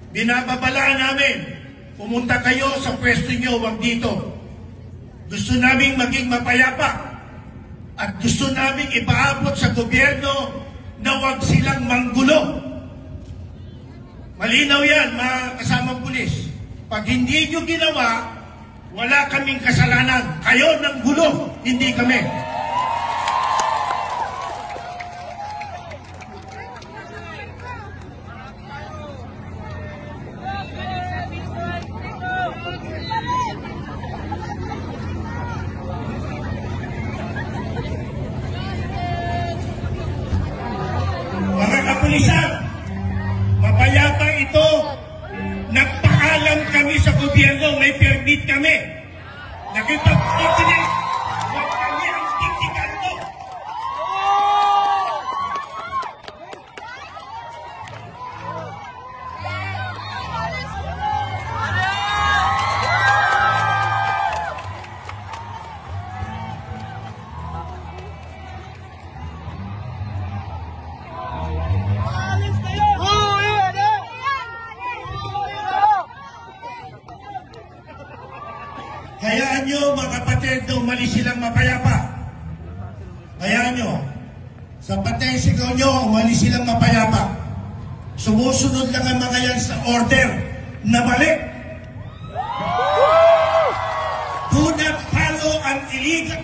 binababalaan namin, pumunta kayo sa pwesto nyo, wag dito. Gusto naming maging mapayapa at gusto naming ipaabot sa gobyerno na wag silang manggulo. Malinaw yan, mga kasamang pulis. Pag hindi nyo ginawa, wala kaming kasalanan. Kayo ng gulo, hindi kami. Mga kapulisan, mapayapa ito. Nagpaalam kami sa gobyerno, may permit kami. Nakipag-coordinate. Huwag kami ang tiktikando. Hayaan nyo, mga kapatid, na umalis silang mapayapa. Hayaan nyo. Sa patay sigaw nyo, umalis silang mapayapa. Sumusunod lang ang mga yan sa order na balik. Do not follow an illegal